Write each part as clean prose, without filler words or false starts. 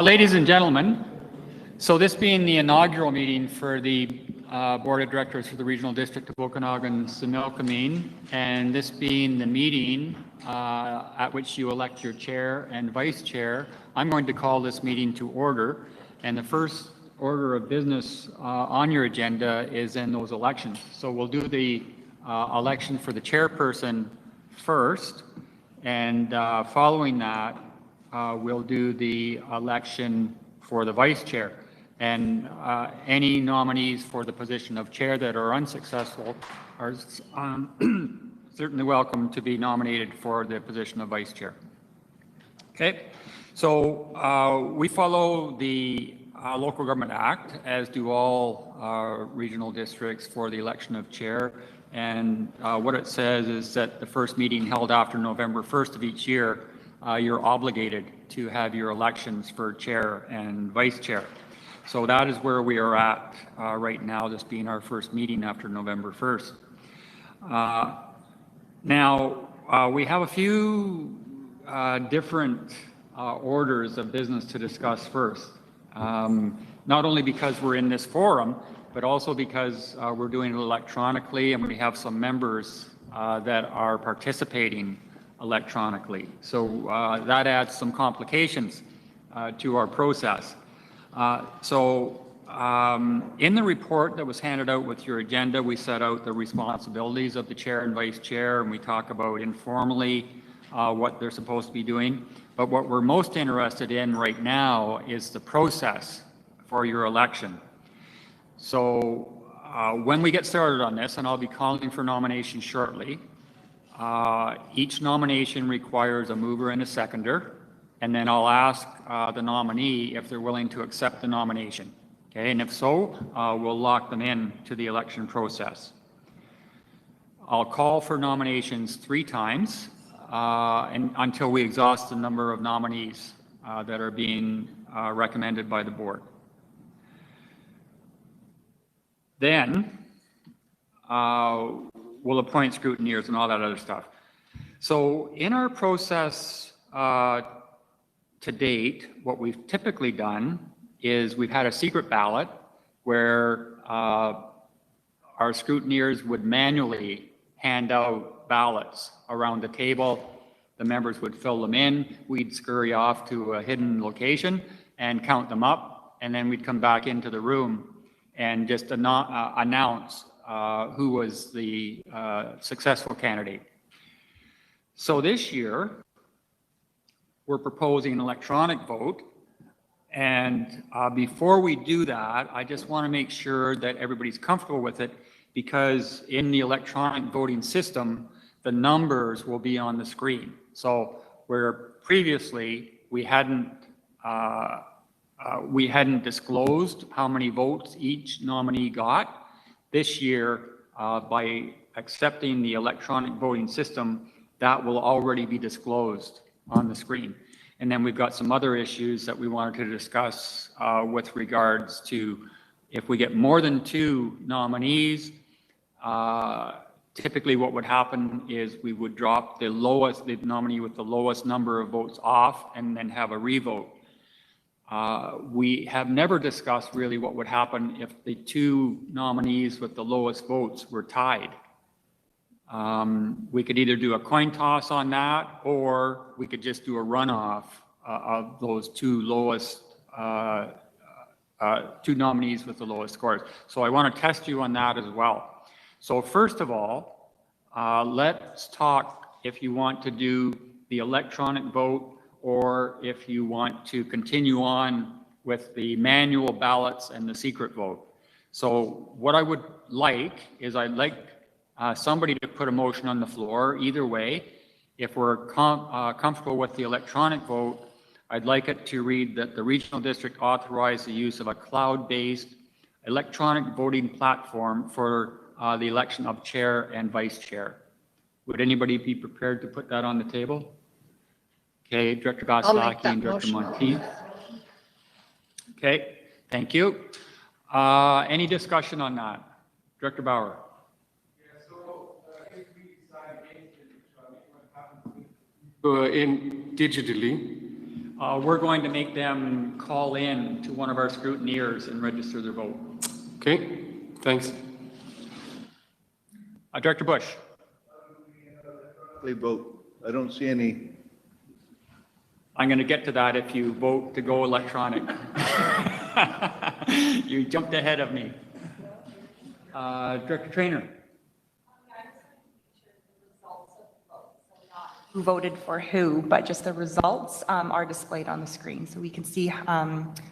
Ladies and gentlemen, so this being the inaugural meeting for the Board of Directors for the Regional District of Okanagan-Similkameen, and this being the meeting at which you elect your chair and vice chair, I'm going to call this meeting to order. And the first order of business on your agenda is in those elections. So we'll do the election for the chairperson first, and following that, we'll do the election for the vice chair. And any nominees for the position of chair that are unsuccessful are certainly welcome to be nominated for the position of vice chair. Okay, so we follow the Local Government Act, as do all regional districts, for the election of chair. And what it says is that the first meeting held after November 1st of each year, you're obligated to have your elections for chair and vice chair. So that is where we are at right now, this being our first meeting after November 1st. Now, we have a few different orders of business to discuss first, not only because we're in this forum, but also because we're doing it electronically and we have some members that are participating electronically. So that adds some complications to our process. In the report that was handed out with your agenda, we set out the responsibilities of the chair and vice chair, and we talk about informally what they're supposed to be doing. But what we're most interested in right now is the process for your election. So when we get started on this, and I'll be calling for nominations shortly, each nomination requires a mover and a seconder, and then I'll ask the nominee if they're willing to accept the nomination. Okay, and if so, we'll lock them in to the election process. I'll call for nominations 3 times and until we exhaust the number of nominees that are being recommended by the board. Then we'll appoint scrutineers and all that other stuff. So in our process to date, what we've typically done is we've had a secret ballot where our scrutineers would manually hand out ballots around the table. The members would fill them in. We'd scurry off to a hidden location and count them up, and then we'd come back into the room and just announce who was the successful candidate. So this year, we're proposing an electronic vote. And before we do that, I just want to make sure that everybody's comfortable with it, because in the electronic voting system, the numbers will be on the screen. So where previously we hadn't disclosed how many votes each nominee got, this year, by accepting the electronic voting system, that will already be disclosed on the screen. And then we've got some other issues that we wanted to discuss with regards to if we get more than 2 nominees, typically what would happen is we would drop the nominee with the lowest number of votes off and then have a revote. We have never discussed really what would happen if the 2 nominees with the lowest votes were tied. We could either do a coin toss on that, or we could just do a runoff of those 2 lowest, 2 nominees with the lowest scores. So I want to test you on that as well. So first of all, let's talk if you want to do the electronic vote or if you want to continue on with the manual ballots and the secret vote. So what I would like is I'd like somebody to put a motion on the floor either way. If we're comfortable with the electronic vote, I'd like it to read that the regional district authorized the use of a cloud-based electronic voting platform for the election of chair and vice chair. Would anybody be prepared to put that on the table? Okay, Director Gosselowski and Director Monteith. Okay, thank you. Any discussion on that? Director Bauer. In digitally, we're going to make them call in to one of our scrutineers and register their vote. Okay, thanks. Director Bush. Vote. I don't see any. I'm going to get to that if you vote to go electronic. You jumped ahead of me. Director Traynor. Who voted for who, but just the results are displayed on the screen, so we can see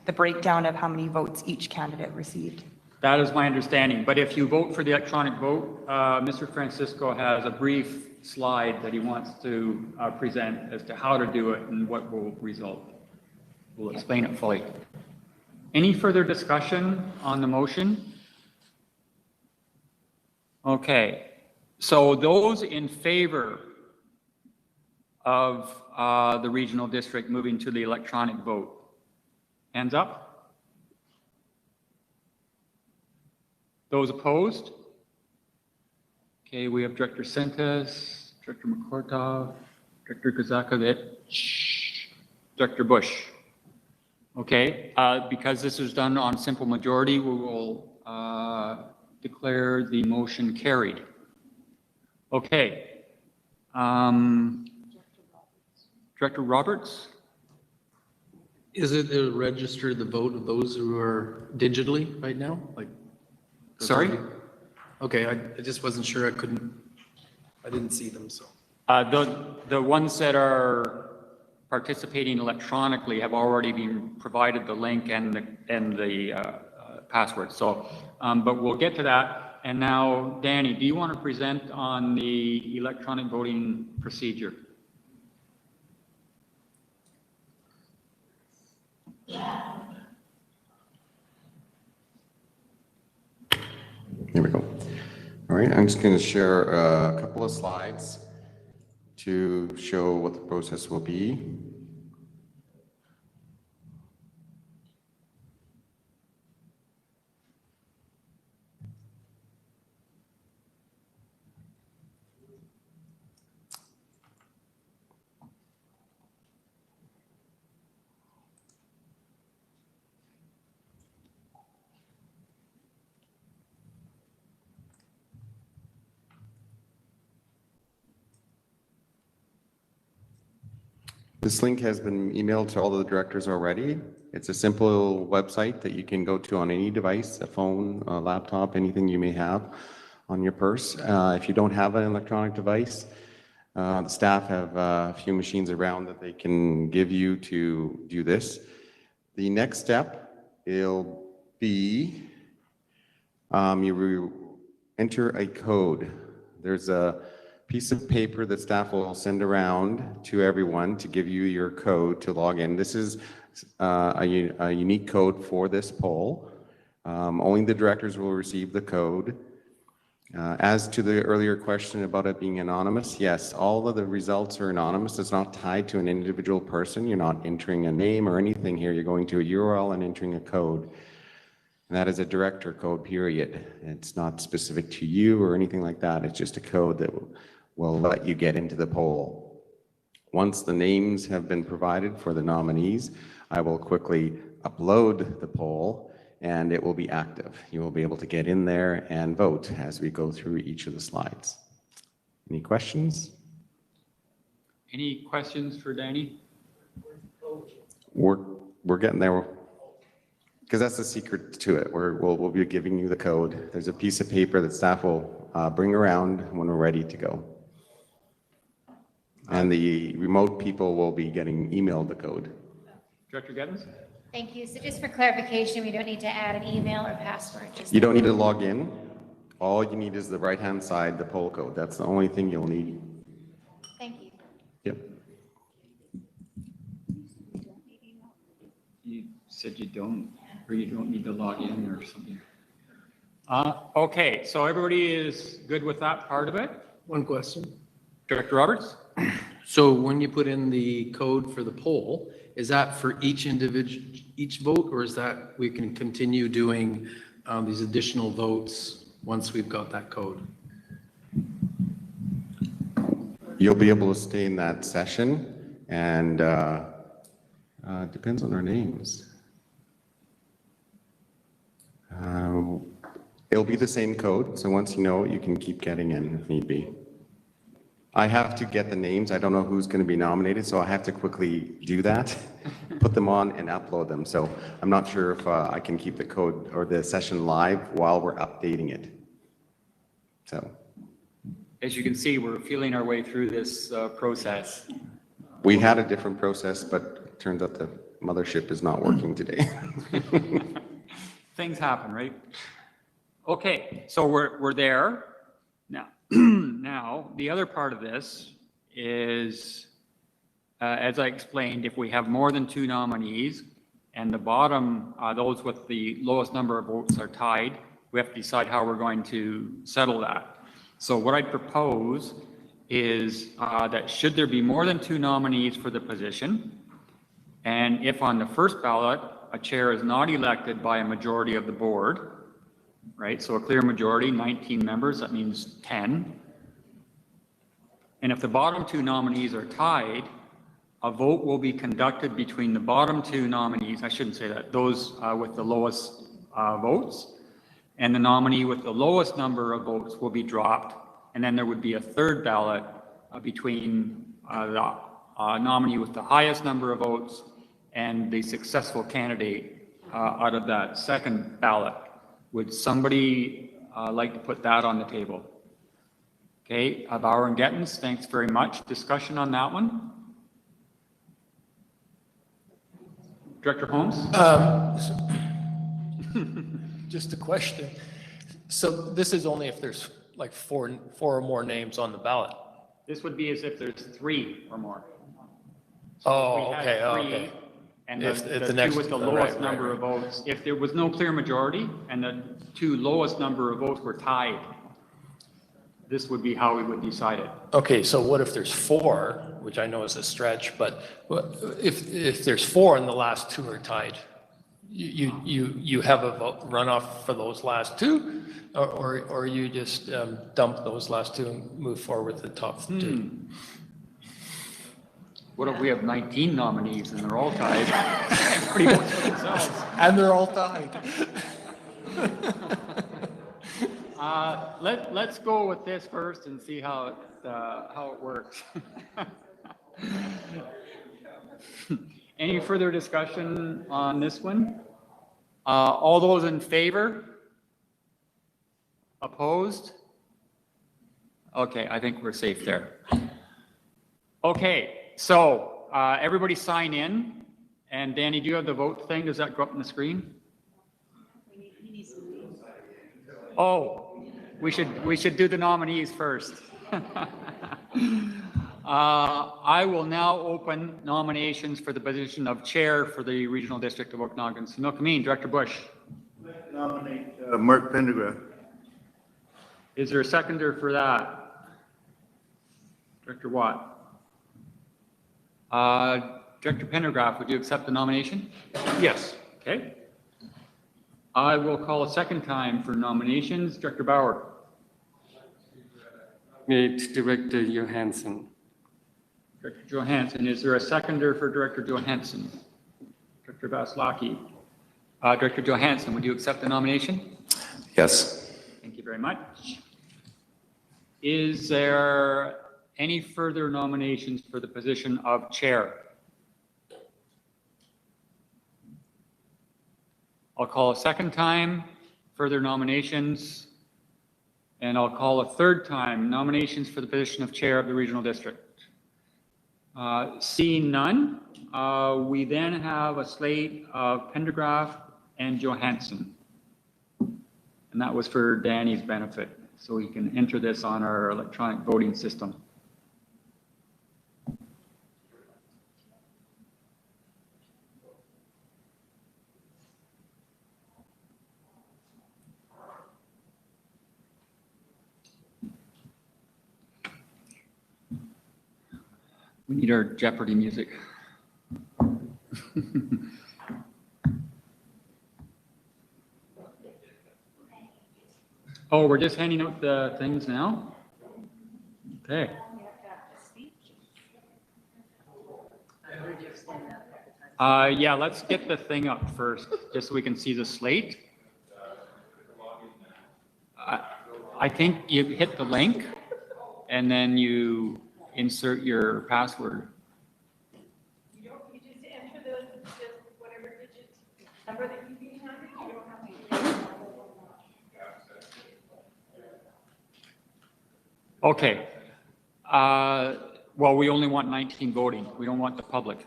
the breakdown of how many votes each candidate received. That is my understanding, but if you vote for the electronic vote, Mr. Francisco has a brief slide that he wants to present as to how to do it and what will result. We'll explain it fully. Any further discussion on the motion? Okay, so those in favor of the regional district moving to the electronic vote, hands up. Those opposed? Okay, we have Director Sentas, Director McCortov, Director Kazakovich, Director Bush. Okay, because this is done on simple majority, we will declare the motion carried. Okay. Director Roberts? Is it to register the vote of those who are digitally right now? Like, Sorry? Okay, I just wasn't sure. I didn't see them, so. The ones that are participating electronically have already been provided the link and the password. So, but we'll get to that. And now, Danny, do you want to present on the electronic voting procedure? Here we go. All right, I'm just going to share a couple of slides to show what the process will be. This link has been emailed to all of the directors already. It's a simple website that you can go to on any device, a phone, a laptop, anything you may have on your purse. If you don't have an electronic device, the staff have a few machines around that they can give you to do this. The next step will be you enter a code. There's a piece of paper that staff will send around to everyone to give you your code to log in. This is a unique code for this poll. Only the directors will receive the code. As to the earlier question about it being anonymous, yes, all of the results are anonymous. It's not tied to an individual person. You're not entering a name or anything here. You're going to a URL and entering a code. And that is a director code, period. It's not specific to you or anything like that. It's just a code that will let you get into the poll. Once the names have been provided for the nominees, I will quickly upload the poll and it will be active. You will be able to get in there and vote as we go through each of the slides. Any questions? Any questions for Danny? We're getting there. Because that's the secret to it. We'll be giving you the code. There's a piece of paper that staff will bring around when we're ready to go. And the remote people will be getting emailed the code. Director Gettins? Thank you. So just for clarification, we don't need to add an email or password. You don't need to log in. All you need is the right-hand side, the poll code. That's the only thing you'll need. Thank you. Yep. You said you don't, or you don't need to log in or something. Okay, so everybody is good with that part of it? One question. Director Roberts? So when you put in the code for the poll, is that for each individual, each vote, or is that we can continue doing these additional votes once we've got that code? You'll be able to stay in that session and Depends on our names. It'll be the same code, so once you know it, you can keep getting in if need be. I have to get the names. I don't know who's going to be nominated, so I have to quickly do that, put them on and upload them. So I'm not sure if I can keep the code or the session live while we're updating it. So As you can see, we're feeling our way through this process. we had a different process, but it turns out the mothership is not working today. Things happen, right? Okay, so we're there. Now, now, the other part of this is, as I explained, if we have more than 2 nominees and the bottom, those with the lowest number of votes are tied, we have to decide how we're going to settle that. So what I propose is that should there be more than 2 nominees for the position, and if on the first ballot, a chair is not elected by a majority of the board, right? So a clear majority, 19 members, that means 10. And if the bottom 2 nominees are tied, a vote will be conducted between the bottom 2 nominees, I shouldn't say that, those with the lowest votes, and the nominee with the lowest number of votes will be dropped, and then there would be a third ballot between the nominee with the highest number of votes and the successful candidate out of that second ballot. Would somebody like to put that on the table? Okay, Bauer and Gettens, thanks very much. Discussion on that one? Director Holmes? Just a question. So this is only if there's like four or more names on the ballot? This would be as if there's 3 or more. Oh, We had okay, 3, okay. And If the the next- 2 with the right, lowest right, number of right. votes, if there was no clear majority and the 2 lowest number of votes were tied, this would be how we would decide it. Okay, so what if there's 4, which I know is a stretch, but if there's 4 and the last 2 are tied, you have a vote runoff for those last 2, or you just dump those last 2 and move forward with the top 2? What if we have 19 nominees and they're all tied? Everybody votes for themselves. And they're all tied. Let's go with this first and see how it works. Any further discussion on this one? All those in favor? Opposed? Okay, I think we're safe there. Okay, so everybody sign in. And Danny, do you have the vote thing? Does that go up on the screen? Oh, we should do the nominees first. I will now open nominations for the position of chair for the Regional District of Okanagan-Similkameen. Director Bush. Nominate Mark Pendergraft. Is there a seconder for that? Director Watt. Director Pendergraft, would you accept the nomination? Yes. Okay. I will call a second time for nominations. Director Bauer. Director Johansson. Director Johansson. Is there a seconder for Director Johansson? Director Vasilaki. Director Johansson, would you accept the nomination? Yes. Thank you very much. Is there any further nominations for the position of chair? I'll call a second time, further nominations, and I'll call a third time, nominations for the position of chair of the regional district. Seeing none, we then have a slate of Pendergraft and Johansson. And that was for Danny's benefit, so he can enter this on our electronic voting system. We need our Jeopardy music. Oh, we're just handing out the things now? Okay. Yeah, let's get the thing up first, just so we can see the slate. I think you hit the link and then you insert your password. You just enter the whatever digit number that you being handed, you don't have to. Okay. Well, we only want 19 voting. We don't want the public.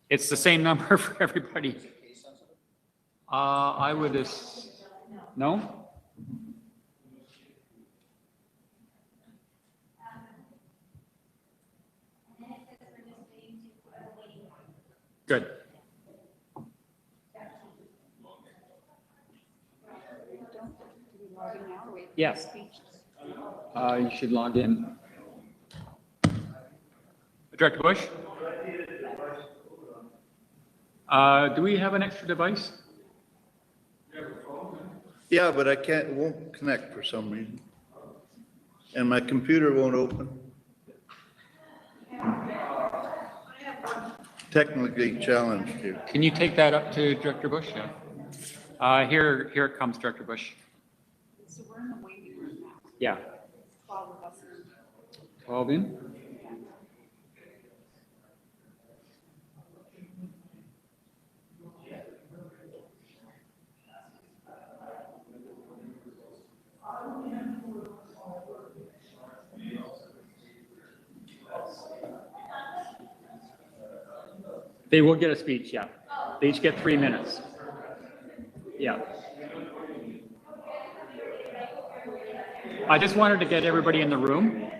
It's the same number for everybody. I would, no? Good. Yes. You should log in. Director Bush? Do we have an extra device? Yeah, but I can't, it won't connect for some reason. And my computer won't open. Technically challenged here. Can you take that up to Director Bush? Yeah. Here it comes, Director Bush. So we're in the waiting room now. Yeah. 12 of us. 12 in? They will get a speech, yeah. They each get 3 minutes. Yeah. I just wanted to get everybody in the room.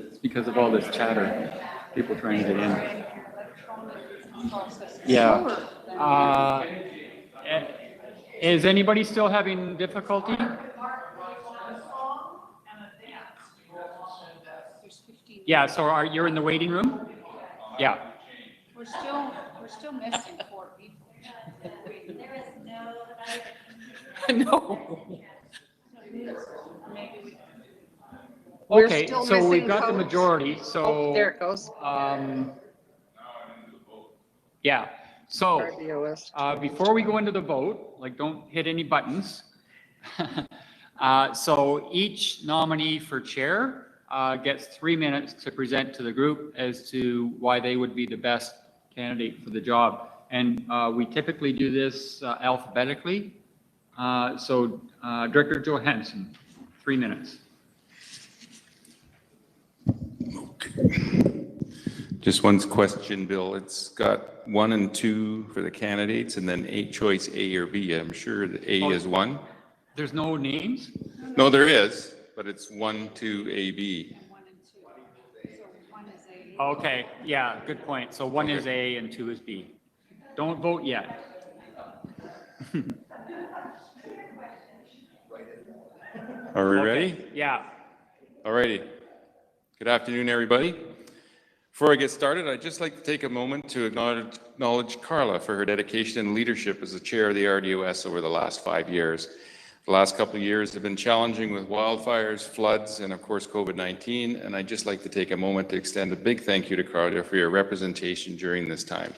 It's because of all this chatter, people trying to get in. Yeah. Is anybody still having difficulty? Yeah, so you're in the waiting room? Yeah. We're still missing 4 people. There is no. No. Maybe We're Okay, still so we've missing got the codes. majority, so. Oh, there it goes. Yeah, so, RDOS. before we go into the vote, like, don't hit any buttons. So each nominee for chair gets 3 minutes to present to the group as to why they would be the best candidate for the job. And we typically do this alphabetically. So Director Johansson, 3 minutes. Just one question, Bill. It's got 1 and 2 for the candidates and then choice A or B. I'm sure the A is 1. There's no names? No, there is, but it's 1, 2, A, B. 1 and 2. So 1 is A. Okay, yeah, good point. So 1 is A and 2 is B. Don't vote yet. Are we ready? Yeah. All righty. Good afternoon, everybody. Before I get started, I'd just like to take a moment to acknowledge Carla for her dedication and leadership as the chair of the RDOS over the last 5 years. The last couple of years have been challenging with wildfires, floods, and of course COVID-19, and I'd just like to take a moment to extend a big thank you to Carla for your representation during this time.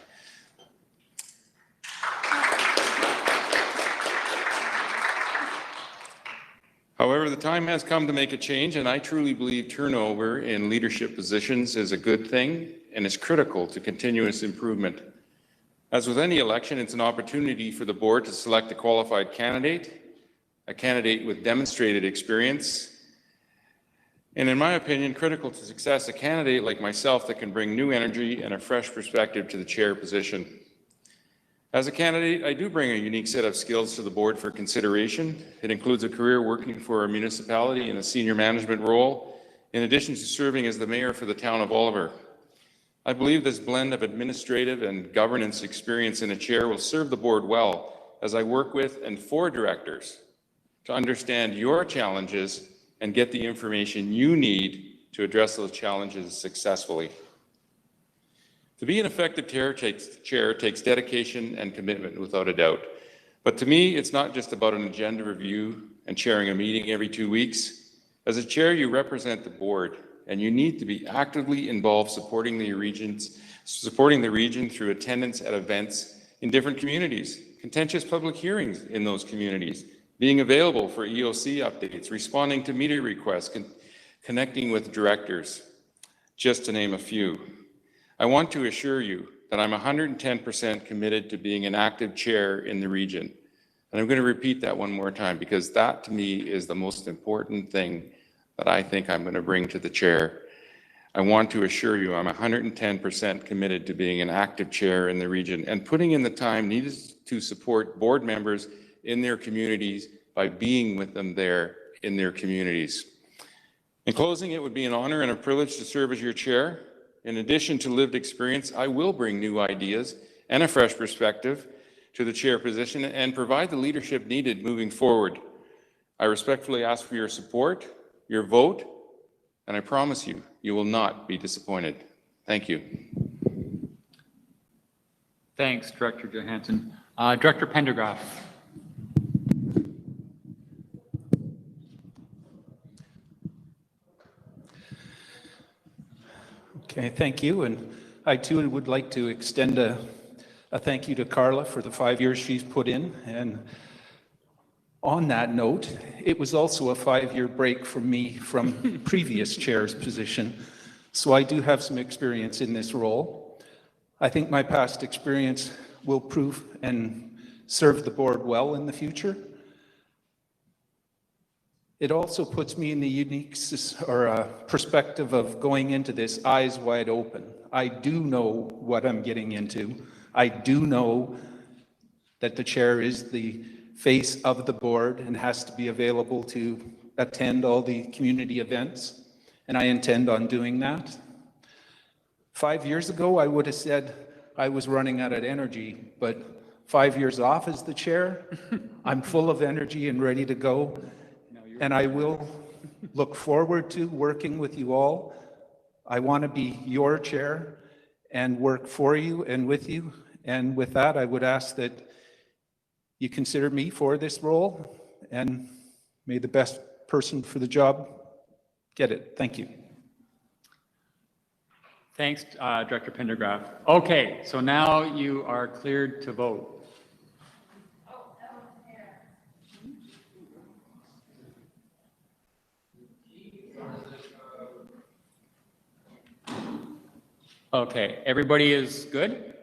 However, the time has come to make a change, and I truly believe turnover in leadership positions is a good thing and is critical to continuous improvement. As with any election, it's an opportunity for the board to select a qualified candidate, a candidate with demonstrated experience, and in my opinion, critical to success, a candidate like myself that can bring new energy and a fresh perspective to the chair position. As a candidate, I do bring a unique set of skills to the board for consideration. It includes a career working for a municipality in a senior management role, in addition to serving as the mayor for the town of Oliver. I believe this blend of administrative and governance experience in a chair will serve the board well as I work with and for directors to understand your challenges and get the information you need to address those challenges successfully. To be an effective chair takes dedication and commitment, without a doubt. But to me, it's not just about an agenda review and chairing a meeting every 2 weeks. As a chair, you represent the board, and you need to be actively involved supporting the region through attendance at events in different communities, contentious public hearings in those communities, being available for EOC updates, responding to media requests, connecting with directors, just to name a few. I want to assure you that I'm 110% committed to being an active chair in the region. And I'm going to repeat that one more time, because that to me is the most important thing that I think I'm going to bring to the chair. I want to assure you I'm 110% committed to being an active chair in the region and putting in the time needed to support board members in their communities by being with them there in their communities. In closing, it would be an honor and a privilege to serve as your chair. In addition to lived experience, I will bring new ideas and a fresh perspective to the chair position and provide the leadership needed moving forward. I respectfully ask for your support, your vote, and I promise you, you will not be disappointed. Thank you. Thanks, Director Johansson. Director Pendergraft. Okay, thank you. And I too would like to extend a thank you to Carla for the 5 years she's put in. And on that note, it was also a 5-year break for me from previous chair's position. So I do have some experience in this role. I think my past experience will prove and serve the board well in the future. It also puts me in the unique perspective of going into this eyes wide open. I do know what I'm getting into. I do know that the chair is the face of the board and has to be available to attend all the community events, and I intend on doing that. 5 years ago, I would have said I was running out of energy, but 5 years off as the chair, I'm full of energy and ready to go. And I will look forward to working with you all. I want to be your chair and work for you and with you. And with that, I would ask that you consider me for this role, and may the best person for the job get it. Thank you. Thanks, Director Pendergraft. Okay, so now you are cleared to vote. Okay, everybody is good?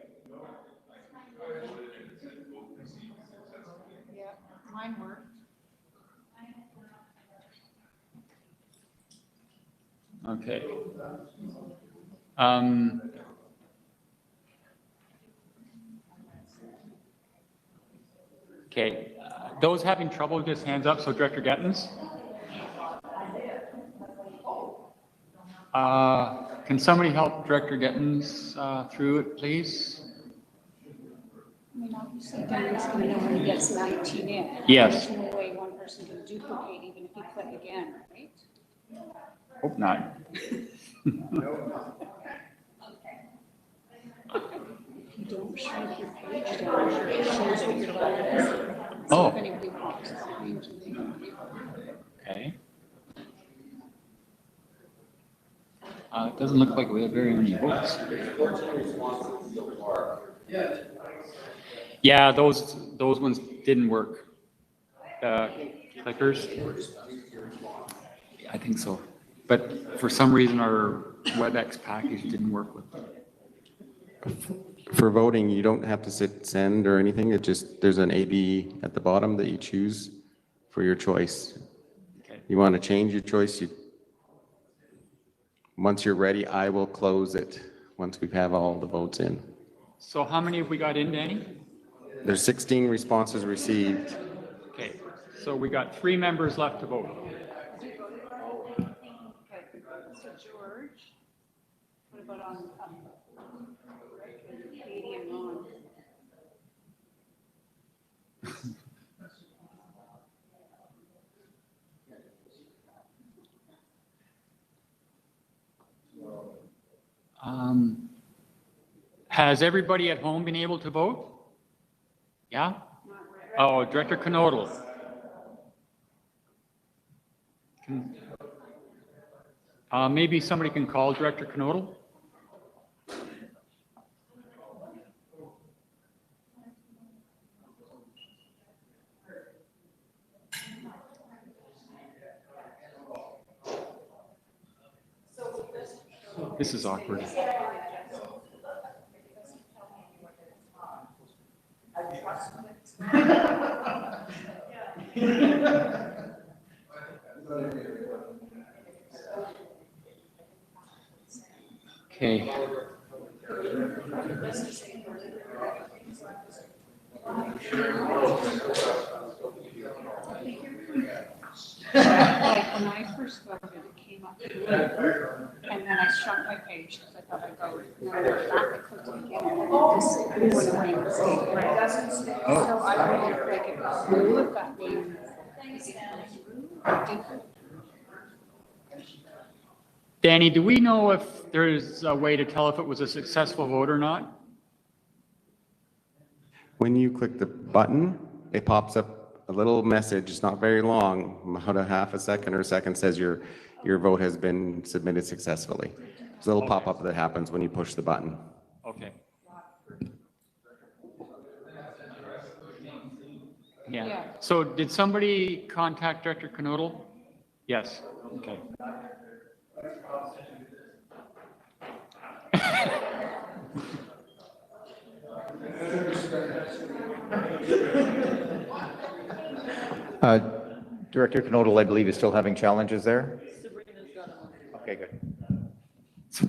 Yeah, mine worked. Okay. Okay, those having trouble, just hands up. So Director Gettens? Can somebody help Director Gettens through it, please? I mean, obviously, Dan's going to know when he gets 19 in. Yes. There's no way one person can duplicate even if you click again, right? Hope not. If you don't shrink your page down, it shows what your letter is. So Oh. if anybody wants to change it, Okay. It doesn't look like we have very many votes. Yeah, those ones didn't work. Clickers? I think so. But for some reason, our WebEx package didn't work with them. For voting, you don't have to send or anything. It just, there's an AB at the bottom that you choose for your choice. Okay. You want to change your choice, once you're ready, I will close it once we have all the votes in. So how many have we got in, Danny? There's 16 responses received. Okay, so we got 3 members left to vote. okay. So George, what about on Katie and Ron? Has everybody at home been able to vote? Yeah? Oh, Director Knodel. Maybe somebody can call Director Knodel? This is awkward. Okay. Like when I first voted, it came up blue, and then I struck my page because I thought I'd go, and then I went back, I clicked it again, and then it just went away. So I don't know if like it was blue, if that means different. Danny, do we know if there's a way to tell if it was a successful vote or not? When you click the button, it pops up a little message. It's not very long, about a half a second or a second, says your vote has been submitted successfully. It's a little pop-up that happens when you push the button. Okay. Yeah. So did somebody contact Director Knodel? Yes. Okay. Director Knodel, I believe, is still having challenges there? Okay, good. So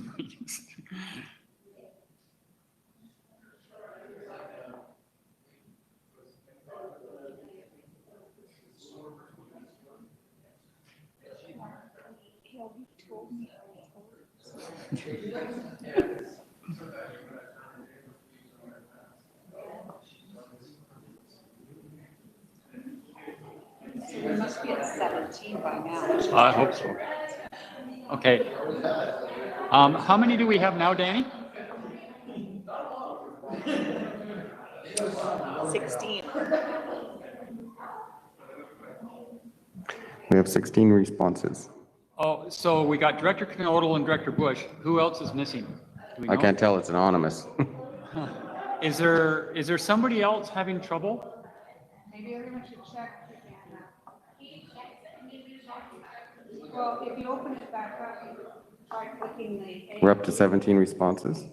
we must be at 17 by now. I hope so. Okay. How many do we have now, Danny? 16. We have 16 responses. Oh, so we got Director Knodel and Director Bush. Who else is missing? Do we I know? can't tell, it's anonymous. Is there somebody else having trouble? Maybe everyone should check. Well, if you open it back up, try clicking the. We're up to 17 responses.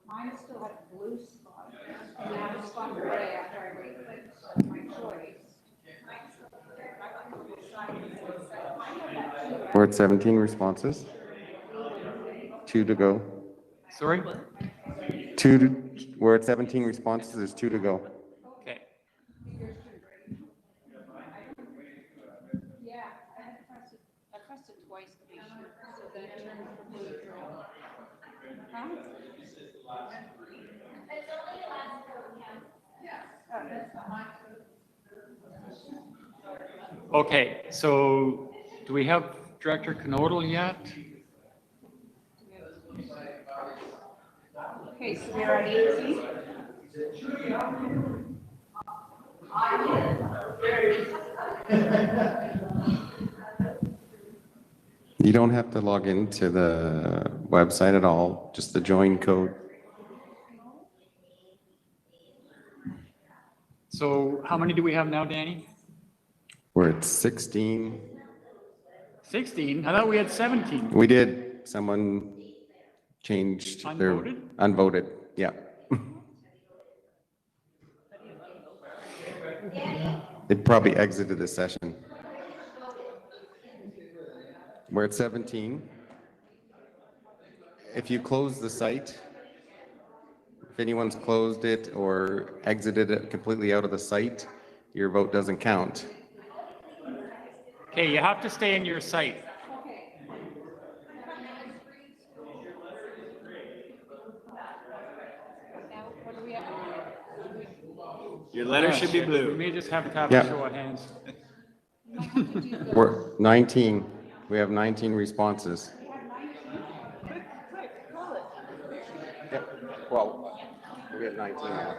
Mine still had a blue spot, and now it's gone gray after I re-clicked my choice. We're at 17 responses. 2 to go. Sorry? We're at 17 responses, there's 2 to go. Okay. Yeah, I pressed it twice to be sure, so that it turned blue to red. Huh? Oh, that's fine. Okay, so do we have Director Knodel yet? Okay, so we're at 18. You don't have to log into the website at all, just the join code. So how many do we have now, Danny? We're at 16. 16? I thought we had 17. We did, someone changed their. Unvoted? Unvoted, yeah. They probably exited the session. We're at 17. If you close the site, if anyone's closed it or exited it completely out of the site, your vote doesn't count. Okay, you have to stay in your site. Your letter should be blue. We may just have to have Yeah. a show of hands. We're 19. We have 19 responses. Yep. Well, we have 19 now.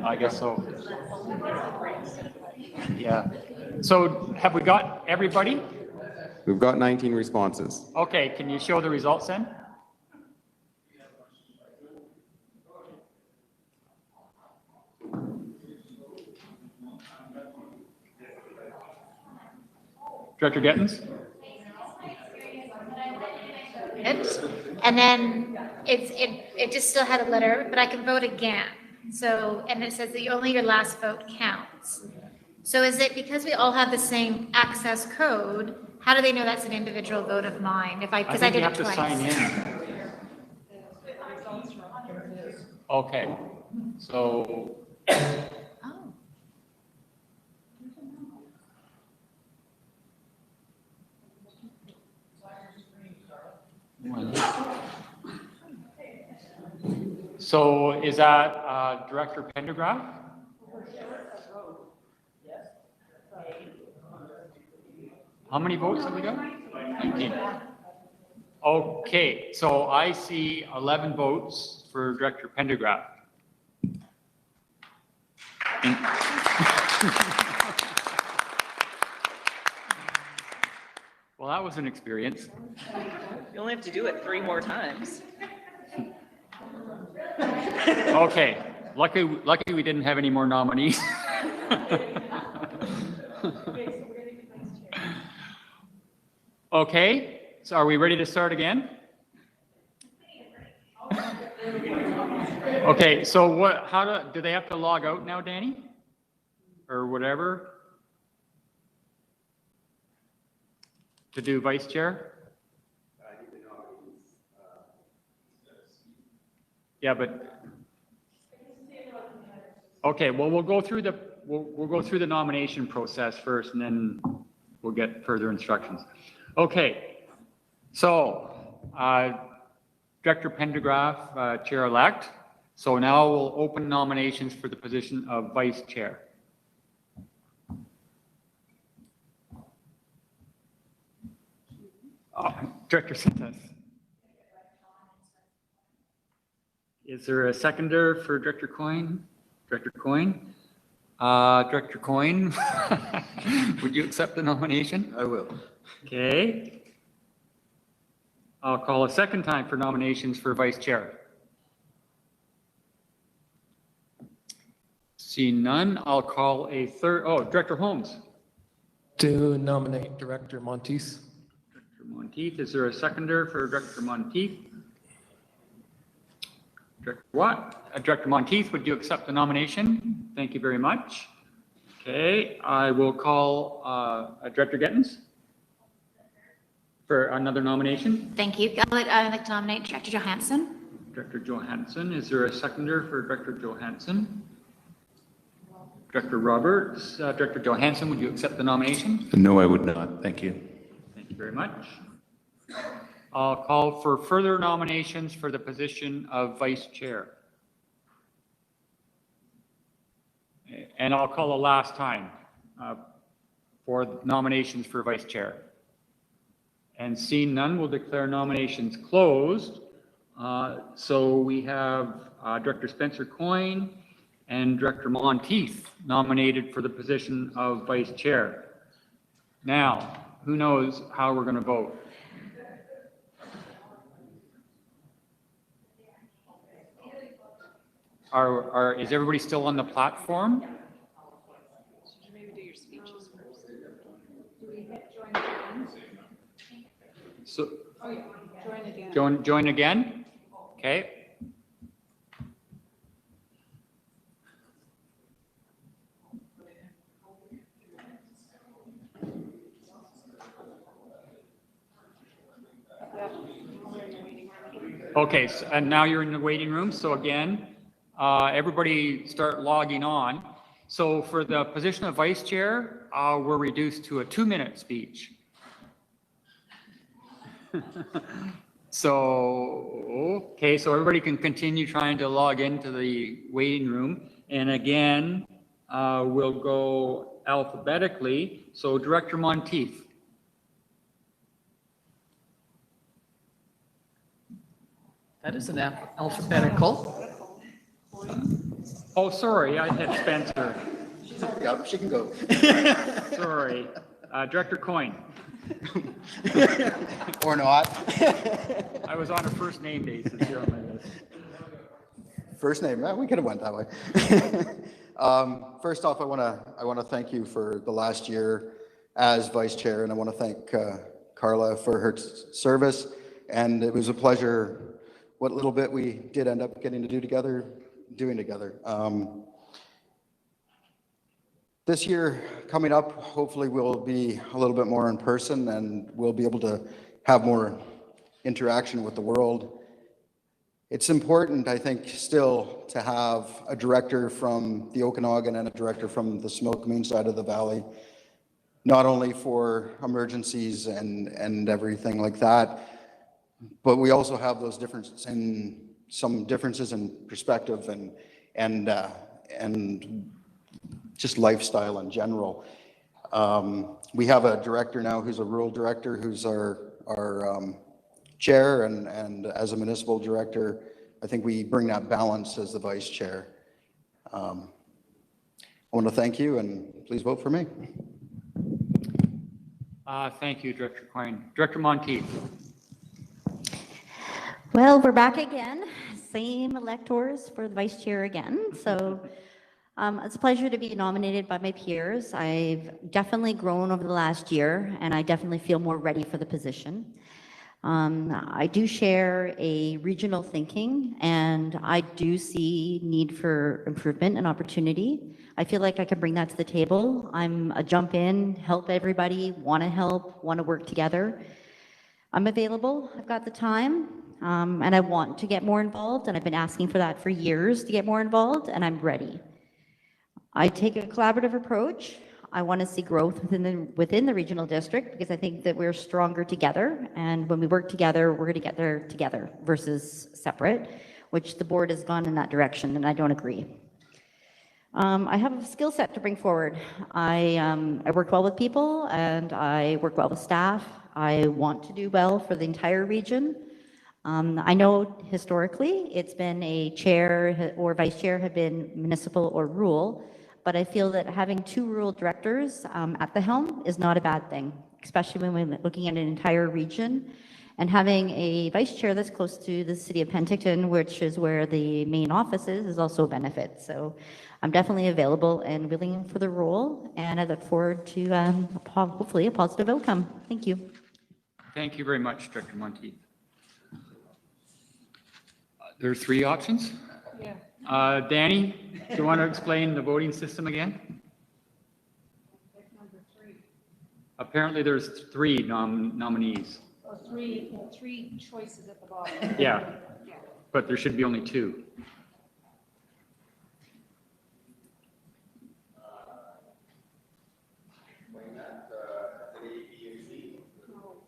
I guess so. Yeah. So have we got everybody? We've got 19 responses. Okay, can you show the results then? Director Gettens? And then it just still had a letter, but I can vote again. So, and it says that only your last vote counts. So is it because we all have the same access code? How do they know that's an individual vote of mine? Because I did it twice. I think you have to sign in. Okay, so. Oh. So is that Director Pendergraft? How many votes have we got? 19. Okay, so I see 11 votes for Director Pendergraft. Well, that was an experience. You only have to do it 3 more times. Okay, lucky we didn't have any more nominees. Okay, so are we ready to start again? Okay, so do they have to log out now, Danny? Or whatever? To do vice chair? Yeah, but okay, well, we'll go through the nomination process first, and then we'll get further instructions. Okay, so Director Pendergraft, chair-elect. So now we'll open nominations for the position of vice chair. Director Sintas. Is there a seconder for Director Coyne? Director Coyne? Director Coyne, would you accept the nomination? I will. Okay. I'll call a second time for nominations for vice chair. Seeing none, I'll call a third. Oh, Director Holmes. To nominate Director Monteith. Director Monteith, is there a seconder for Director Monteith? Director Watt? Director Monteith, would you accept the nomination? Thank you very much. Okay, I will call Director Gettens for another nomination. Thank you. I'd like to nominate Director Johansson. Director Johansson, is there a seconder for Director Johansson? Director Roberts, Director Johansson, would you accept the nomination? No, I would not. Thank you. Thank you very much. I'll call for further nominations for the position of vice chair. And I'll call a last time for nominations for vice chair. And seeing none, we'll declare nominations closed. So we have Director Spencer Coyne and Director Monteith nominated for the position of vice chair. Now, who knows how we're going to vote? Is everybody still on the platform? Should you maybe do your speeches first? Do we hit join again? So, Oh, yeah, join again. join again? Okay. Okay, so, and now you're in the waiting room. So again, everybody start logging on. So for the position of vice chair, we're reduced to a 2-minute speech. So, okay, so everybody can continue trying to log into the waiting room. And again, we'll go alphabetically. So Director Monteith. That is an alphabetical. Oh, sorry, I had Spencer. Yeah, she can go. Sorry. Director Coyne. Or not. I was on a first name basis here on my list. First name, we could have went that way. First off, I want to thank you for the last year as vice chair, and I want to thank Carla for her service. And it was a pleasure, what little bit we did end up getting to doing together. This year coming up, hopefully we'll be a little bit more in person and we'll be able to have more interaction with the world. It's important, I think, still to have a director from the Okanagan and a director from the Similkameen side of the valley, not only for emergencies and everything like that, but we also have those differences in some differences in perspective and just lifestyle in general. We have a director now who's a rural director, who's our chair, and as a municipal director, I think we bring that balance as the vice chair. I want to thank you, and please vote for me. Thank you, Director Coyne. Director Monteith. Well, we're back again. Same electors for the vice chair again. So it's a pleasure to be nominated by my peers. I've definitely grown over the last year, and I definitely feel more ready for the position. I do share a regional thinking, and I do see need for improvement and opportunity. I feel like I can bring that to the table. I'm a jump in, help everybody, want to work together. I'm available, I've got the time, and I want to get more involved, and I've been asking for that for years to get more involved, and I'm ready. I take a collaborative approach. I want to see growth within the regional district because I think that we're stronger together, and when we work together, we're going to get there together versus separate, which the board has gone in that direction, and I don't agree. I have a skill set to bring forward. I work well with people, and I work well with staff. I want to do well for the entire region. I know historically it's been a chair or vice chair have been municipal or rural, but I feel that having two rural directors at the helm is not a bad thing, especially when we're looking at an entire region. And having a vice chair that's close to the city of Penticton, which is where the main office is also a benefit. So I'm definitely available and willing for the role, and I look forward to hopefully a positive outcome. Thank you. Thank you very much, Director Monteith. There are three options. Yeah. Danny, do you want to explain the voting system again? Number 3. Apparently there's three nominees. Or three choices at the bottom. Yeah, but there should be only two.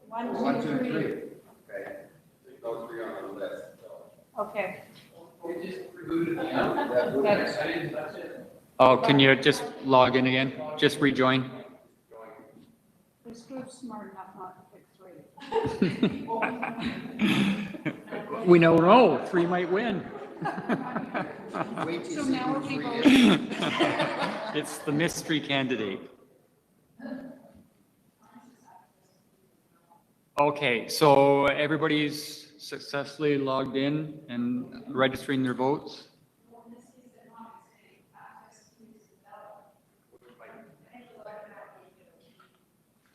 One, two, and three. Okay. Those three on the list. Okay. Oh, can you just log in again? Just rejoin? This group's smart enough not to pick 3. We don't know, three might win. So now we'll be voting. It's the mystery candidate. Okay, so everybody's successfully logged in and registering their votes?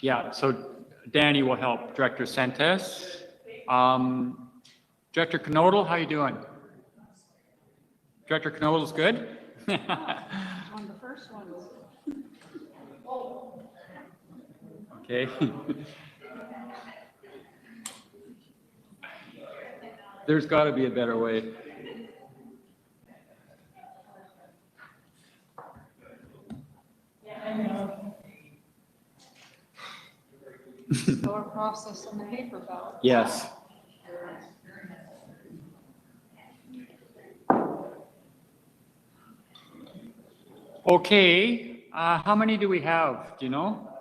Yeah, so Danny will help. Director Sentes. Director Knodel, how you doing? Director Knodel's good? On the first one. Okay. There's got to be a better way. Slower process on the paper ballot. Yes. Okay, how many do we have? Do you know?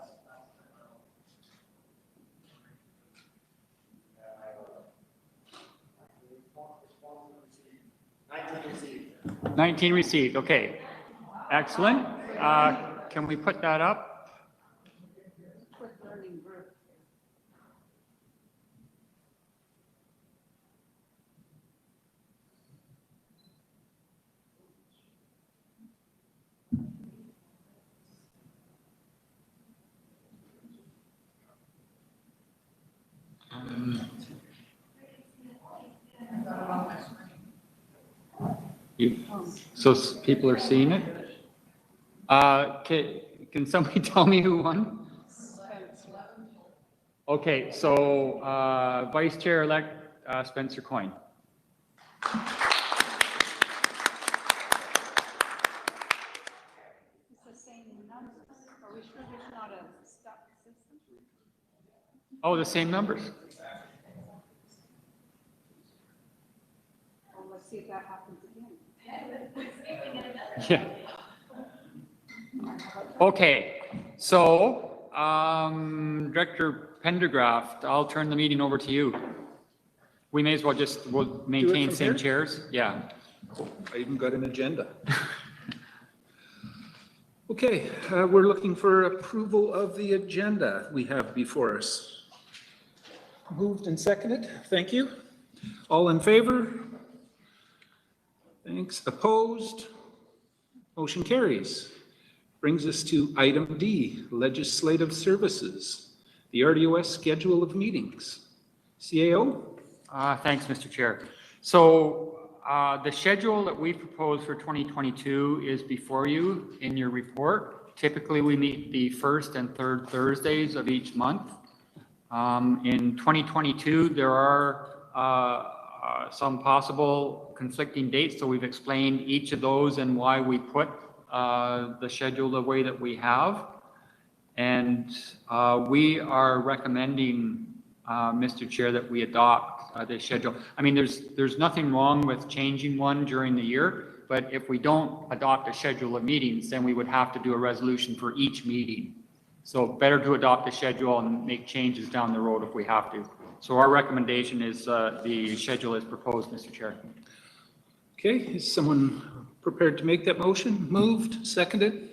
19 received, okay. Excellent. Can we put that up? So people are seeing it? Can somebody tell me who won? Okay, so Vice Chair-elect Spencer Coyne. It's the same numbers. Are we sure there's not a stuck system? Oh, the same numbers. Well, let's see if that happens again. Yeah. Okay, so Director Pendergraft, I'll turn the meeting over to you. We may as well we'll maintain from same here? chairs. Yeah. I even got an agenda. Okay, we're looking for approval of the agenda we have before us. Moved and seconded, thank you. All in favor? Thanks, opposed? Motion carries. Brings us to item D, legislative services, the RDOS schedule of meetings. CAO? Thanks, Mr. Chair. So the schedule that we proposed for 2022 is before you in your report. Typically, we meet the first and third Thursdays of each month. In 2022, there are some possible conflicting dates, so we've explained each of those and why we put the schedule the way that we have. And we are recommending, Mr. Chair, that we adopt this schedule. I mean, there's nothing wrong with changing one during the year, but if we don't adopt a schedule of meetings, then we would have to do a resolution for each meeting. So better to adopt the schedule and make changes down the road if we have to. So our recommendation is the schedule is proposed, Mr. Chair. Okay, is someone prepared to make that motion? Moved, seconded?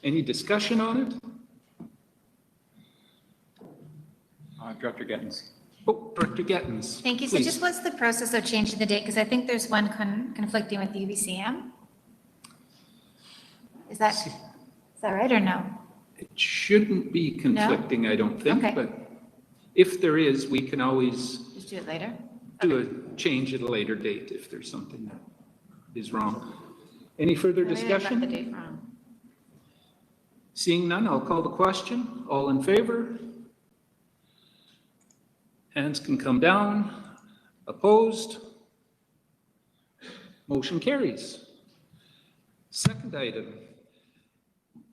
Any discussion on it? Director Gettins. Oh, Director Gettins. Thank you. So please. just what's the process of changing the date? Because I think there's one conflicting with UBCM. Is that right or no? It shouldn't be conflicting, I don't think, Okay. but if there is, we can always Just do it later? do a change at a later date if there's something that is wrong. Any further Maybe I got discussion? the date wrong. Seeing none, I'll call the question. All in favor? Hands can come down. Opposed? Motion carries. Second item,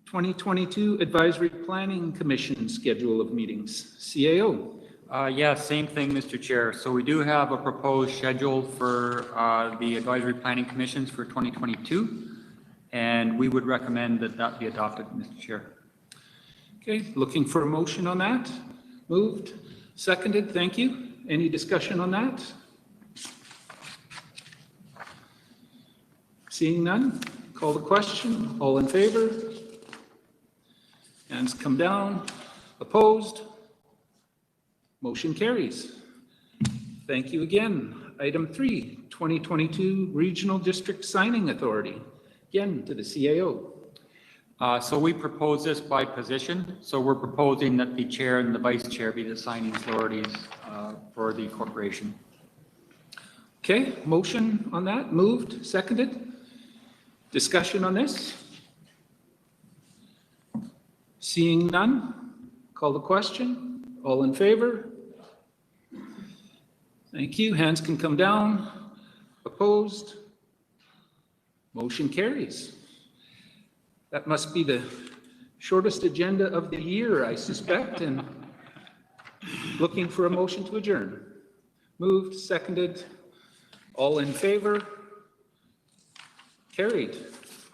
2022 Advisory Planning Commission schedule of meetings, CAO. Yeah, same thing, Mr. Chair. So we do have a proposed schedule for the Advisory Planning Commissions for 2022, and we would recommend that that be adopted, Mr. Chair. Okay, looking for a motion on that? Moved, seconded, thank you. Any discussion on that? Seeing none, call the question. All in favor? Hands come down. Opposed? Motion carries. Thank you again. Item 3, 2022 Regional District Signing Authority. Again, to the CAO. So we propose this by position. So we're proposing that the chair and the vice chair be the signing authorities for the corporation. Okay, motion on that, moved, seconded. Discussion on this? Seeing none, call the question. All in favor? Thank you. Hands can come down. Opposed? Motion carries. That must be the shortest agenda of the year, I suspect, and looking for a motion to adjourn. Moved, seconded. All in favor? Carried.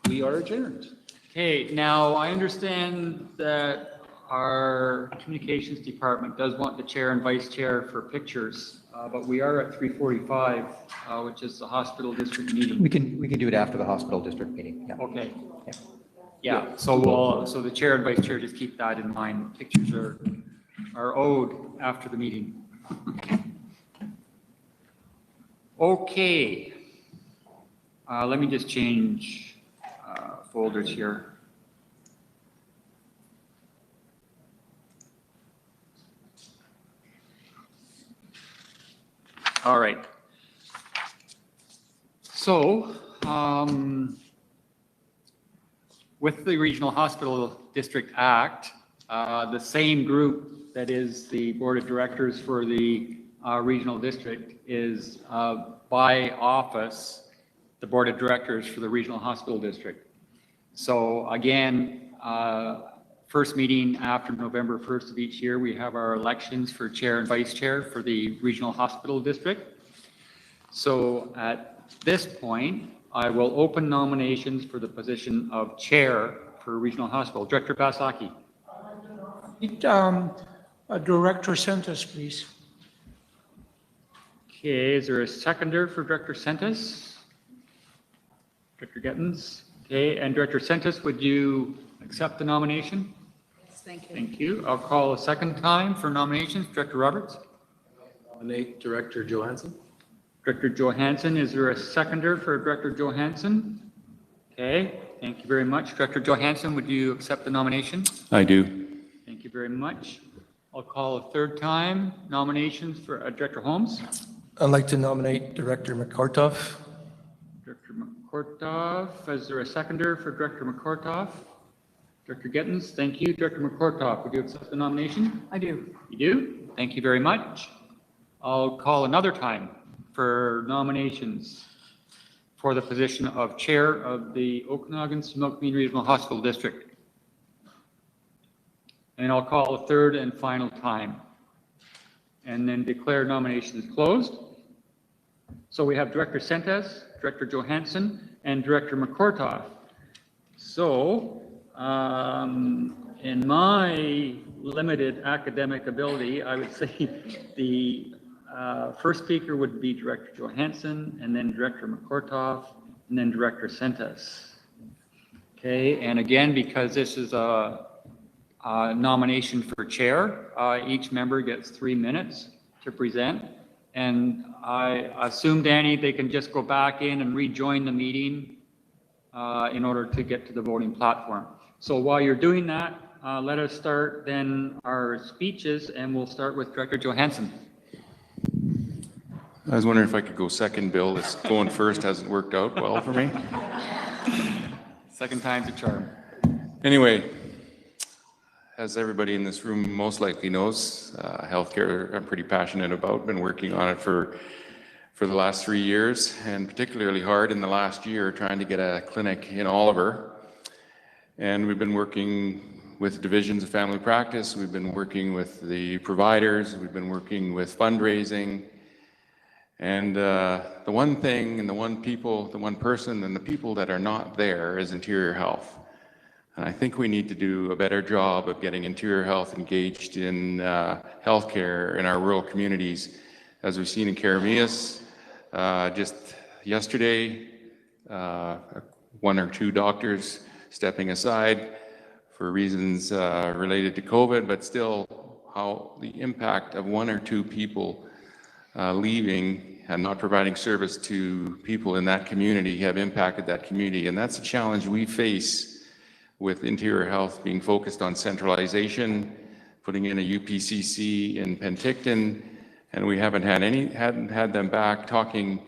We are adjourned. Okay, now I understand that our communications department does want the chair and vice chair for pictures. but we are at 3:45, which is the hospital district meeting. We can do it after the hospital district meeting, yeah. Okay. Yeah. Yeah, so the chair and vice chair just keep that in mind. Pictures are owed after the meeting. Okay. Let me just change folders here. All right. So, with the Regional Hospital District Act, the same group that is the Board of Directors for the regional district is by office, the Board of Directors for the Regional Hospital District. So again, first meeting after November 1st of each year, we have our elections for chair and vice chair for the Regional Hospital District. So at this point, I will open nominations for the position of chair for Regional Hospital. Director Basaki. Director Sentis, please. Okay, is there a seconder for Director Sentis? Director Gettins? Okay, and Director Sentis, would you accept the nomination? Yes, thank you. Thank you. I'll call a second time for nominations. Director Roberts? Nominate Director Johansson. Director Johansson, is there a seconder for Director Johansson? Okay, thank you very much. Director Johansson, would you accept the nomination? I do. Thank you very much. I'll call a third time nominations for Director Holmes. I'd like to nominate Director McCortoff. Director McCortoff, is there a seconder for Director McCortoff? Director Gettins, thank you. Director McCortoff, would you accept the nomination? I do. You do? Thank you very much. I'll call another time for nominations for the position of chair of the Okanagan-Similkameen Regional Hospital District. And I'll call a third and final time and then declare nominations closed. So we have Director Sentis, Director Johansson, and Director McCortoff. So in my limited academic ability, I would say the first speaker would be Director Johansson, and then Director McCortoff, and then Director Sentis. Okay, and again, because this is a nomination for chair, each member gets 3 minutes to present. And I assume, Danny, they can just go back in and rejoin the meeting in order to get to the voting platform. So while you're doing that, let us start then our speeches, and we'll start with Director Johansson. I was wondering if I could go second, Bill. This going first hasn't worked out well for me. Second time's a charm. Anyway, as everybody in this room most likely knows, healthcare I'm pretty passionate about. Been working on it for the last 3 years, and particularly hard in the last year trying to get a clinic in Oliver. And we've been working with divisions of family practice. We've been working with the providers. We've been working with fundraising. And the one thing and the one person and the people that are not there is Interior Health. And I think we need to do a better job of getting Interior Health engaged in healthcare in our rural communities. As we've seen in Karamias, just yesterday, 1 or 2 doctors stepping aside for reasons related to COVID, but still how the impact of 1 or 2 people leaving and not providing service to people in that community have impacted that community. And that's a challenge we face with Interior Health being focused on centralization, putting in a UPCC in Penticton, and we hadn't had them back talking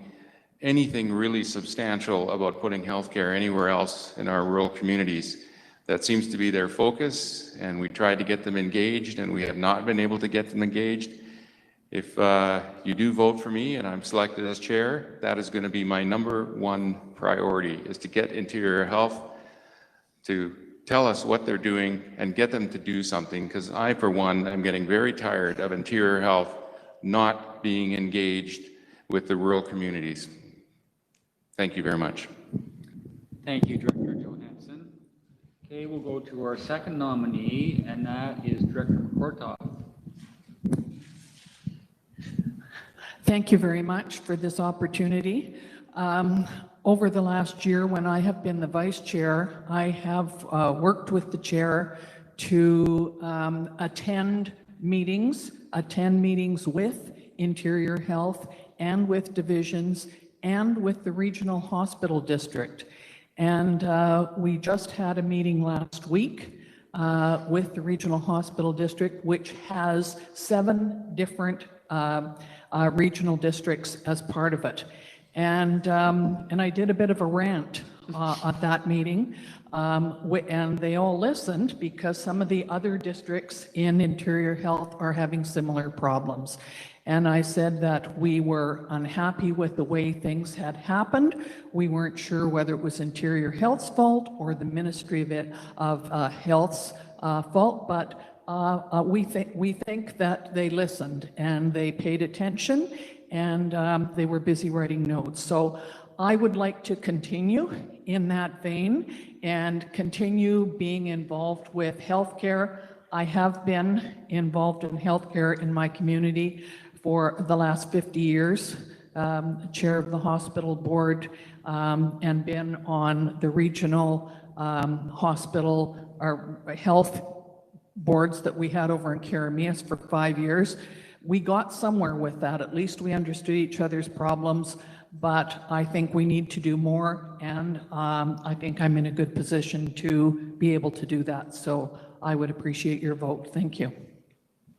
anything really substantial about putting healthcare anywhere else in our rural communities. That seems to be their focus, and we tried to get them engaged, and we have not been able to get them engaged. If you do vote for me and I'm selected as chair, that is going to be my #1 priority, is to get Interior Health to tell us what they're doing and get them to do something, because I, for one, am getting very tired of Interior Health not being engaged with the rural communities. Thank you very much. Thank you, Director Johansson. Okay, we'll go to our second nominee, and that is Director McCortoff. Thank you very much for this opportunity. Over the last year, when I have been the vice chair, I have worked with the chair to attend meetings with Interior Health and with divisions and with the regional hospital district. And we just had a meeting last week with the regional hospital district, which has 7 different regional districts as part of it. And I did a bit of a rant at that meeting, and they all listened because some of the other districts in Interior Health are having similar problems. And I said that we were unhappy with the way things had happened. We weren't sure whether it was Interior Health's fault or the Ministry of Health's fault, but we think that they listened and they paid attention, and they were busy writing notes. So I would like to continue in that vein and continue being involved with healthcare. I have been involved in healthcare in my community for the last 50 years, chair of the hospital board, and been on the regional hospital or health boards that we had over in Karameas for 5 years. We got somewhere with that. At least we understood each other's problems, but I think we need to do more, and I think I'm in a good position to be able to do that. So I would appreciate your vote. Thank you.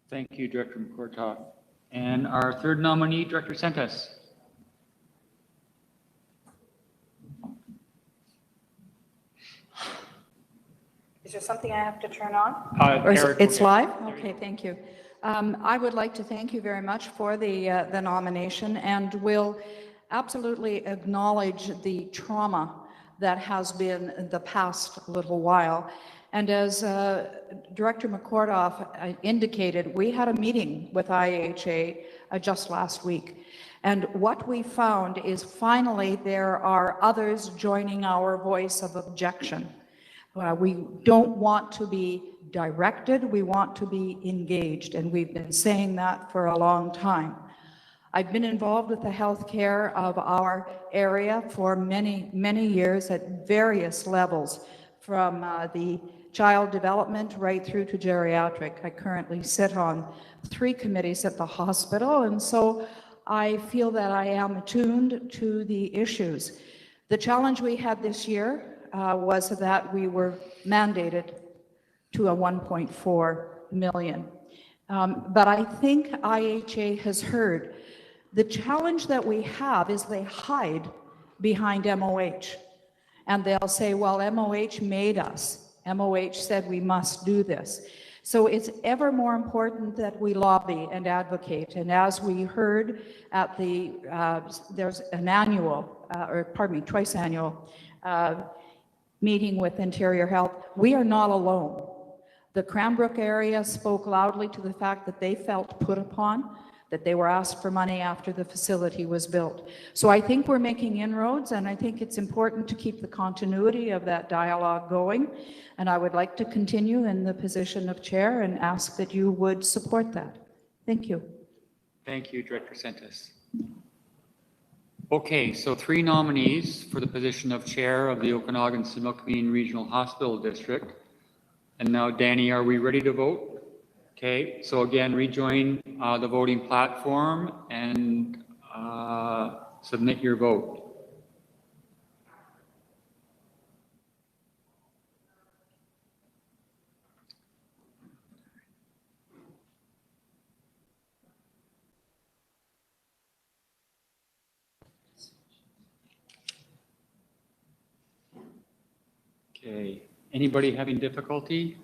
Thank you, Director McCortock. And our third nominee, Director Sentis. Is there something I have to turn on? Eric, It's live? Okay, thank you. I would like to thank you very much for the nomination, and will absolutely acknowledge the trauma that has been the past little while. And as Director McCortock indicated, we had a meeting with IHA just last week. And what we found is finally there are others joining our voice of objection. We don't want to be directed, we want to be engaged, and we've been saying that for a long time. I've been involved with the healthcare of our area for many, many years at various levels, from the child development right through to geriatric. I currently sit on 3 committees at the hospital, and so I feel that I am attuned to the issues. The challenge we had this year was that we were mandated to a 1.4 million. But I think IHA has heard. The challenge that we have is they hide behind MOH. And they'll say, well, MOH made us. MOH said we must do this. So it's ever more important that we lobby and advocate. And as we heard at the, there's an annual, twice annual meeting with Interior Health, we are not alone. The Cranbrook area spoke loudly to the fact that they felt put upon, that they were asked for money after the facility was built. So I think we're making inroads, and I think it's important to keep the continuity of that dialogue going. And I would like to continue in the position of chair and ask that you would support that. Thank you. Thank you, Director Sentis. Okay, so 3 nominees for the position of chair of the Okanagan-Similkameen Regional Hospital District. And now, Danny, are we ready to vote? Okay, so again, rejoin the voting platform and submit your vote. Okay, anybody having difficulty?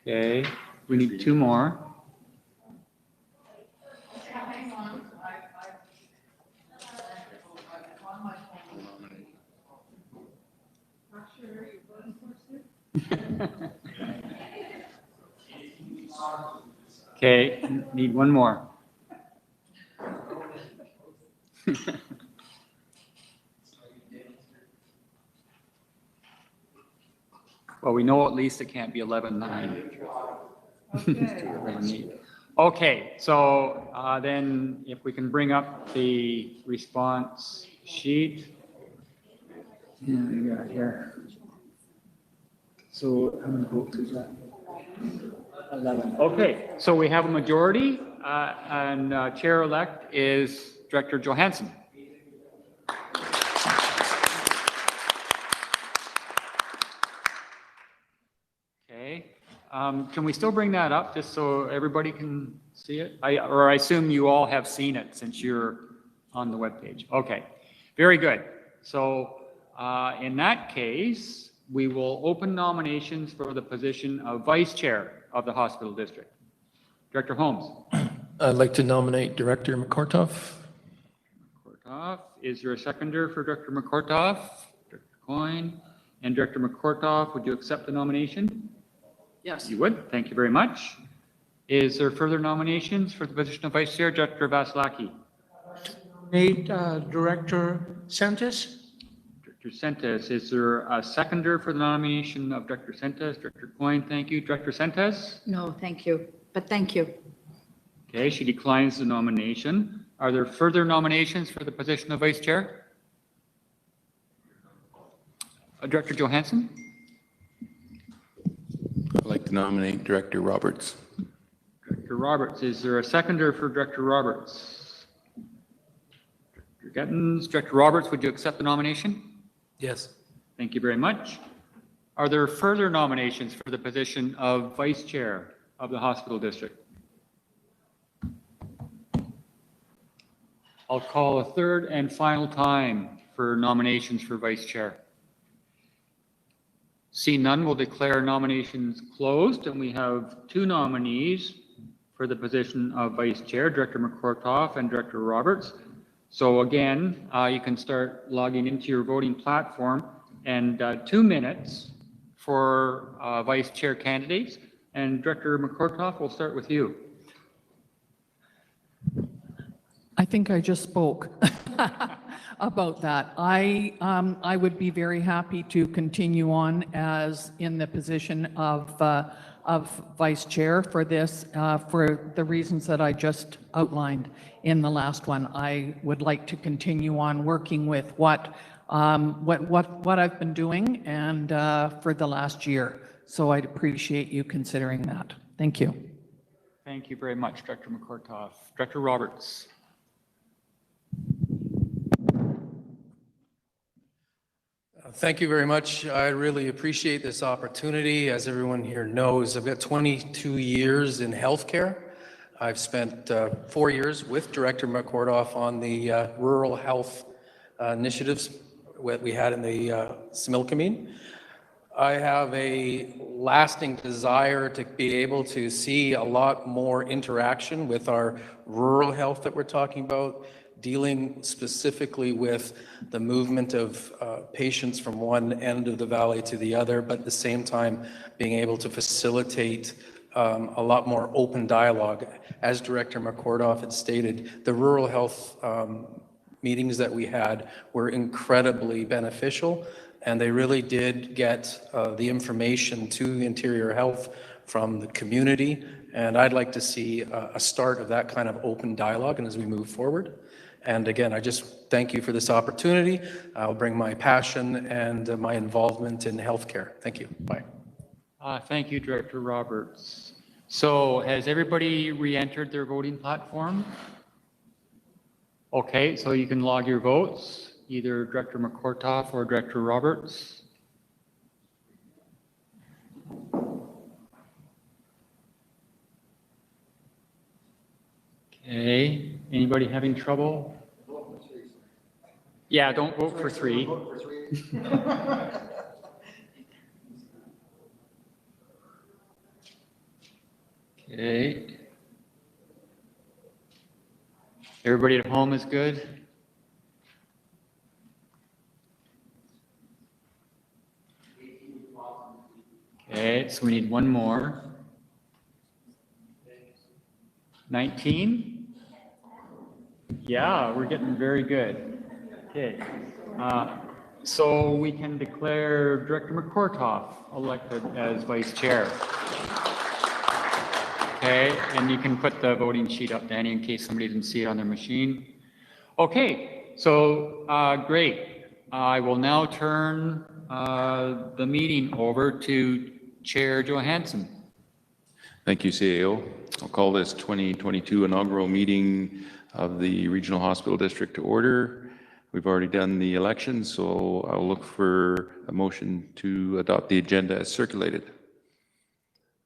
Okay, we need 2 more. Okay, need 1 more. Well, we know at least it can't be 11-9. Okay, so then if we can bring up the response sheet. Yeah, we got it here. So how many votes is that? 11. Okay, so we have a majority, and chair-elect is Director Johansson. Okay, can we still bring that up just so everybody can see it? I assume you all have seen it since you're on the webpage. Okay, very good. So in that case, we will open nominations for the position of Vice Chair of the Hospital District. Director Holmes. I'd like to nominate Director McCortoff. Is there a seconder for Director McCortoff? Director Coyne and Director McCortoff, would you accept the nomination? Yes. You would. Thank you very much. Is there further nominations for the position of Vice Chair? Director Vasilaki. Nominate Director Sentis. Director Sentis, is there a seconder for the nomination of Director Sentis? Director Coyne, thank you. Director Sentis? No, thank you, but thank you. Okay, she declines the nomination. Are there further nominations for the position of Vice Chair? Director Johansson? I'd like to nominate Director Roberts. Director Roberts, is there a seconder for Director Roberts? Director Gettins, Director Roberts, would you accept the nomination? Yes. Thank you very much. Are there further nominations for the position of Vice Chair of the Hospital District? I'll call a third and final time for nominations for Vice Chair. Seeing none, we'll declare nominations closed, and we have two nominees for the position of Vice Chair, Director McCortoff and Director Roberts. So again, you can start logging into your voting platform, and 2 minutes for Vice Chair candidates. And Director McCortoff, we'll start with you. I think I just spoke about that. I would be very happy to continue on as in the position of Vice Chair for this, for the reasons that I just outlined in the last one. I would like to continue on working with what I've been doing and for the last year. So I'd appreciate you considering that. Thank you. Thank you very much, Director McCortoff. Director Roberts. Thank you very much. I really appreciate this opportunity. As everyone here knows, I've got 22 years in healthcare. I've spent 4 years with Director McCortoff on the rural health initiatives that we had in the Similkameen. I have a lasting desire to be able to see a lot more interaction with our rural health that we're talking about, dealing specifically with the movement of patients from one end of the valley to the other, but at the same time being able to facilitate a lot more open dialogue. As Director McCortoff had stated, the rural health meetings that we had were incredibly beneficial, and they really did get the information to Interior Health from the community, and I'd like to see a start of that kind of open dialogue and as we move forward. And again, I just thank you for this opportunity. I'll bring my passion and my involvement in healthcare. Thank you. Bye. Thank you, Director Roberts. So has everybody re-entered their voting platform? Okay, so you can log your votes, either Director McCortoff or Director Roberts. Okay, anybody having trouble? Yeah, don't vote for three. Okay. Everybody at home is good? Okay, so we need one more. 19? Yeah, we're getting very good. Okay. So we can declare Director McCortoff elected as Vice Chair. Okay, and you can put the voting sheet up, Danny, in case somebody didn't see it on their machine. Okay, so great. I will now turn the meeting over to Chair Johansson. Thank you, CAO. I'll call this 2022 inaugural meeting of the Regional Hospital District to order. We've already done the election, so I'll look for a motion to adopt the agenda as circulated.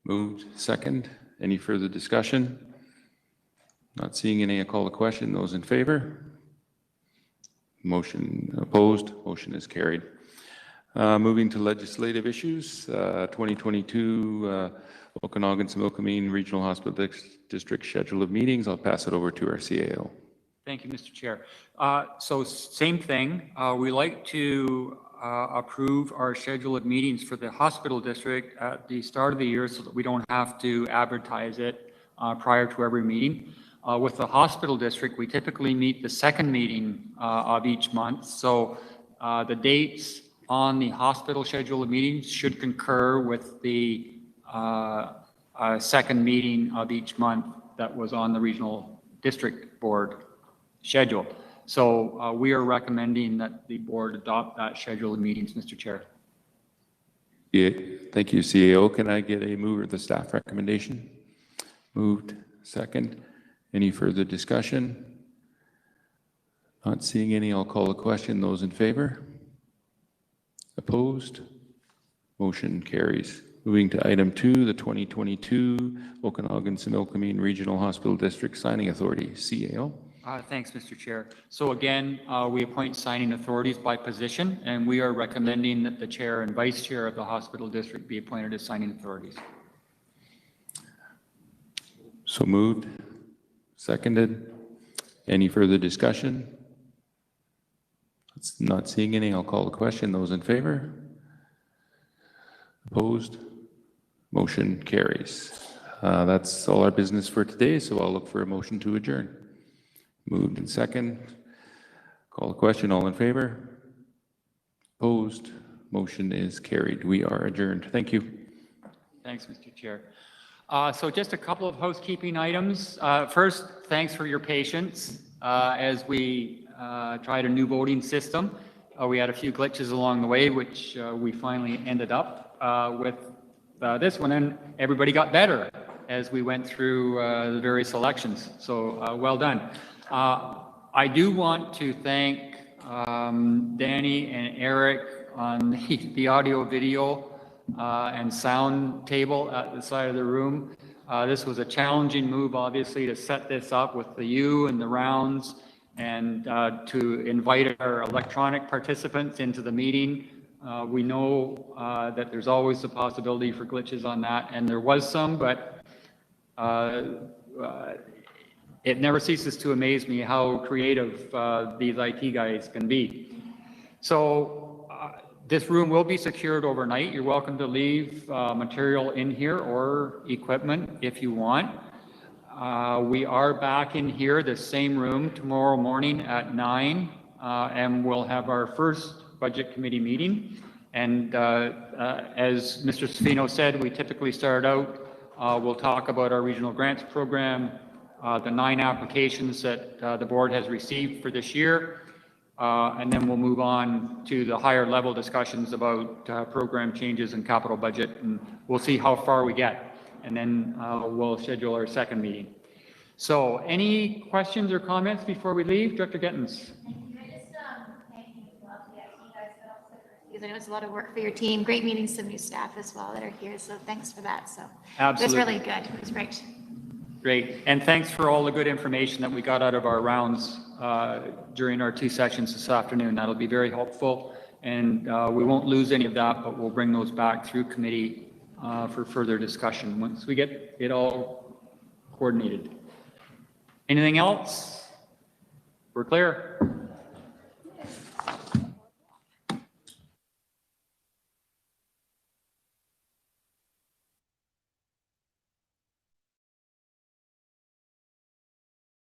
Moved, second. Any further discussion? Not seeing any. I call the question. Those in favor? Motion opposed? Motion is carried. Moving to legislative issues, 2022 Okanagan-Similkameen Regional Hospital District schedule of meetings. I'll pass it over to our CAO. Thank you, Mr. Chair. So same thing. We like to approve our schedule of meetings for the hospital district at the start of the year so that we don't have to advertise it prior to every meeting. With the hospital district, we typically meet the second meeting of each month. So the dates on the hospital schedule of meetings should concur with the second meeting of each month that was on the regional district board schedule. So we are recommending that the board adopt that schedule of meetings, Mr. Chair. Yeah, thank you, CAO. Can I get a mover of the staff recommendation? Moved, second. Any further discussion? Not seeing any. I'll call the question. Those in favor? Opposed? Motion carries. Moving to item 2, the 2022 Okanagan-Similkameen Regional Hospital District Signing Authority, CAO. Thanks, Mr. Chair. So again, we appoint signing authorities by position, and we are recommending that the chair and vice chair of the hospital district be appointed as signing authorities. So moved. Seconded. Any further discussion? Not seeing any. I'll call the question. Those in favor? Opposed? Motion carries. That's all our business for today, so I'll look for a motion to adjourn. Moved and second. Call the question. All in favor? Opposed? Motion is carried. We are adjourned. Thank you. Thanks, Mr. Chair. So just a couple of housekeeping items. First, thanks for your patience as we tried a new voting system. We had a few glitches along the way, which we finally ended up with this one, and everybody got better as we went through the various elections. So well done. I do want to thank Danny and Eric on the audio, video, and sound table at the side of the room. This was a challenging move, obviously, to set this up with the U and the rounds and to invite our electronic participants into the meeting. We know that there's always the possibility for glitches on that, and there was some, but it never ceases to amaze me how creative these IT guys can be. So this room will be secured overnight. You're welcome to leave material in here or equipment if you want. We are back in here, the same room, tomorrow morning at 9, and we'll have our first budget committee meeting. And as Mr. Sfino said, we typically start out, we'll talk about our regional grants program, the 9 applications that the board has received for this year, and then we'll move on to the higher level discussions about program changes and capital budget, and we'll see how far we get. And then we'll schedule our second meeting. So any questions or comments before we leave? Director Gittins. Can I just thank you as well to get you guys set up so because I know it's a lot of work for your team. Great meeting some new staff as well that are here, so thanks for that. So Absolutely. it was really good. It was great. Great, and thanks for all the good information that we got out of our rounds during our 2 sessions this afternoon. That'll be very helpful, and we won't lose any of that, but we'll bring those back through committee for further discussion once we get it all coordinated. Anything else? We're clear.